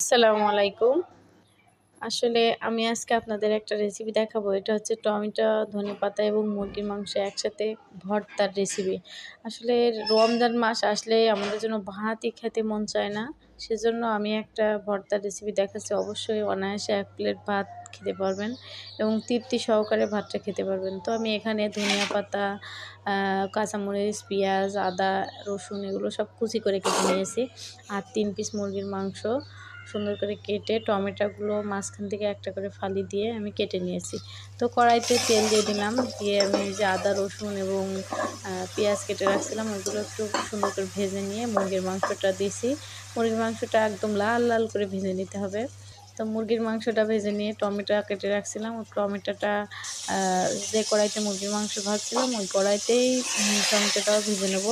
আসসালামু আলাইকুম। আসলে আমি আজকে আপনাদের একটা রেসিপি দেখাবো। এটা হচ্ছে টমেটো, ধনেপাতা এবং মুরগির মাংস একসাথে ভর্তার রেসিপি। আসলে রমজান মাস আসলেই আমাদের জন্য ভাতই খেতে মন চায় না। সেজন্য আমি একটা ভর্তার রেসিপি দেখাচ্ছি। অবশ্যই অনায়াসে ১ প্লেট ভাত খেতে পারবেন এবং তৃপ্তি সহকারে ভাতটা খেতে পারবেন। তো আমি এখানে ধনিয়া পাতা, কাঁচামরিচ, পেঁয়াজ, আদা, রসুন এগুলো সব কুচি করে কেটে নিয়েছি। আর ৩ পিস মুরগির মাংস সুন্দর করে কেটে টমেটোগুলো মাঝখান থেকে একটা করে ফালি দিয়ে আমি কেটে নিয়েছি। তো কড়াইতে তেল দিয়ে দিলাম, দিয়ে আমি যে আদা রসুন এবং পেঁয়াজ কেটে রাখছিলাম ওইগুলো একটু সুন্দর করে ভেজে নিয়ে মুরগির মাংসটা দিয়েছি। মুরগির মাংসটা একদম লাল লাল করে ভেজে নিতে হবে। তো মুরগির মাংসটা ভেজে নিয়ে টমেটো কেটে রাখছিলাম, ওই টমেটোটা যে কড়াইতে মুরগির মাংস ভাজছিলাম ওই কড়াইতেই টমেটোটাও ভেজে নেব।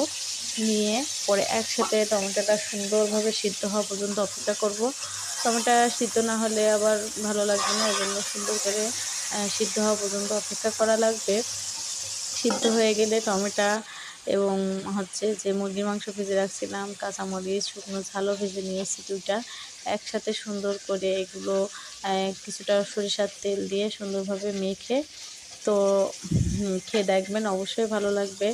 নিয়ে পরে একসাথে টমেটোটা সুন্দরভাবে সিদ্ধ হওয়া পর্যন্ত অপেক্ষা করব। টমেটো সিদ্ধ না হলে আবার ভালো লাগবে না, ওজন্য সুন্দর করে সিদ্ধ হওয়া পর্যন্ত অপেক্ষা করা লাগবে। সিদ্ধ হয়ে গেলে টমেটো এবং হচ্ছে যে মুরগির মাংস ভেজে রাখছিলাম, কাঁচামরিচ, শুকনো ঝালও ভেজে নিয়েছি ২টা একসাথে সুন্দর করে এগুলো কিছুটা সরিষার তেল দিয়ে সুন্দরভাবে মেখে তো খেয়ে দেখবেন, অবশ্যই ভালো লাগবে।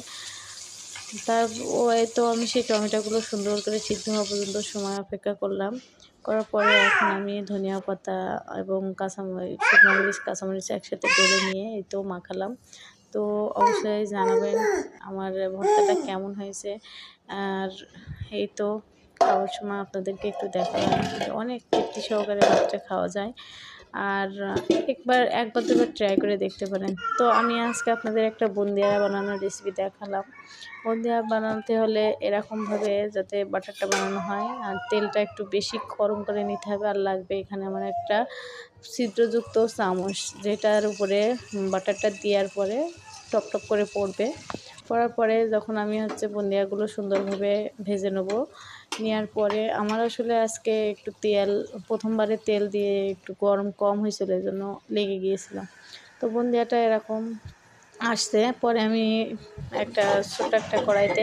তো আমি সেই টমেটোগুলো সুন্দর করে সিদ্ধ হওয়া পর্যন্ত সময় অপেক্ষা করলাম। করার পরে এখন আমি ধনিয়া পাতা এবং শুকনো মরিচ, কাঁচামরিচ একসাথে ডলে নিয়ে এই তো মাখালাম। তো অবশ্যই জানাবেন আমার ভর্তাটা কেমন হয়েছে। আর এই তো খাওয়ার সময় আপনাদেরকে একটু দেখালাম যে অনেক তৃপ্তি সহকারে ভাতটা খাওয়া যায়। আর একবার দুবার ট্রাই করে দেখতে পারেন। তো আমি আজকে আপনাদের একটা বুন্দিয়া বানানোর রেসিপি দেখালাম। বুন্দিয়া বানাতে হলে এরকমভাবে যাতে বাটারটা বানানো হয় আর তেলটা একটু বেশি গরম করে নিতে হবে। আর লাগবে এখানে আমার একটা ছিদ্রযুক্ত চামচ, যেটার উপরে বাটারটা দেওয়ার পরে টপ টপ করে পড়বে। পড়ার পরে যখন আমি হচ্ছে বুন্দিয়াগুলো সুন্দরভাবে ভেজে নেব, নেওয়ার পরে আমার আসলে আজকে একটু প্রথমবারে তেল দিয়ে একটু গরম কম হয়েছিল, এজন্য লেগে গিয়েছিল। তো বুন্দিয়াটা এরকম আসছে পরে আমি একটা ছোট্ট একটা কড়াইতে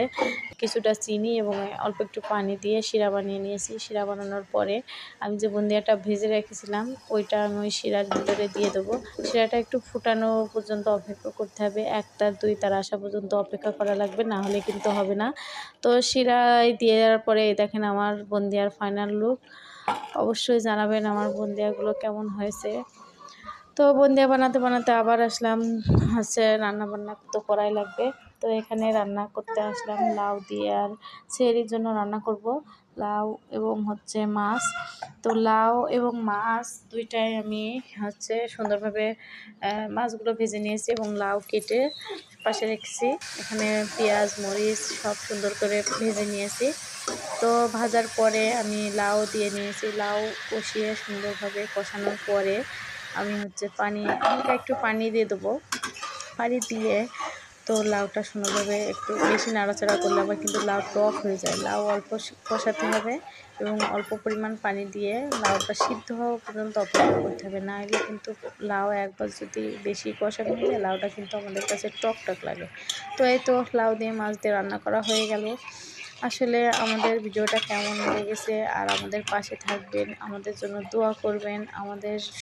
কিছুটা চিনি এবং অল্প একটু পানি দিয়ে শিরা বানিয়ে নিয়েছি। শিরা বানানোর পরে আমি যে বুন্দিয়াটা ভেজে রেখেছিলাম ওইটা আমি ওই শিরার ভিতরে দিয়ে দেবো। শিরাটা একটু ফুটানো পর্যন্ত অপেক্ষা করতে হবে, ১ তার ২ তার আসা পর্যন্ত অপেক্ষা করা লাগবে, না হলে কিন্তু হবে না। তো শিরায় দেওয়ার পরে দেখেন আমার বুন্দিয়ার ফাইনাল লুক। অবশ্যই জানাবেন আমার বুন্দিয়াগুলো কেমন হয়েছে। তো বুন্দিয়া বানাতে বানাতে আবার আসলাম হচ্ছে রান্নাবান্না তো করাই লাগবে। তো এখানে রান্না করতে আসলাম লাউ দিয়ে, আর সেহরির জন্য রান্না করব লাউ এবং হচ্ছে মাছ। তো লাউ এবং মাছ দুইটাই আমি হচ্ছে সুন্দরভাবে মাছগুলো ভেজে নিয়েছি এবং লাউ কেটে পাশে রেখেছি। এখানে পেঁয়াজ মরিচ সব সুন্দর করে ভেজে নিয়েছি। তো ভাজার পরে আমি লাউ দিয়ে নিয়েছি, লাউ কষিয়ে সুন্দরভাবে কষানোর পরে আমি হচ্ছে হালকা একটু পানি দিয়ে দেবো। পানি দিয়ে তো লাউটা সুন্দরভাবে একটু বেশি নাড়াচাড়া করলে আবার কিন্তু লাউ টক হয়ে যায়। লাউ অল্প কষাতে হবে এবং অল্প পরিমাণ পানি দিয়ে লাউটা সিদ্ধ হওয়া পর্যন্ত অপেক্ষা করতে হবে, না হলে কিন্তু লাউ একবার যদি বেশি কষানো হয়ে যায় লাউটা কিন্তু আমাদের কাছে টক টক লাগে। তো এই তো লাউ দিয়ে মাছ দিয়ে রান্না করা হয়ে গেল। আসলে আমাদের ভিডিওটা কেমন লেগেছে আর আমাদের পাশে থাকবেন, আমাদের জন্য দোয়া করবেন, আমাদের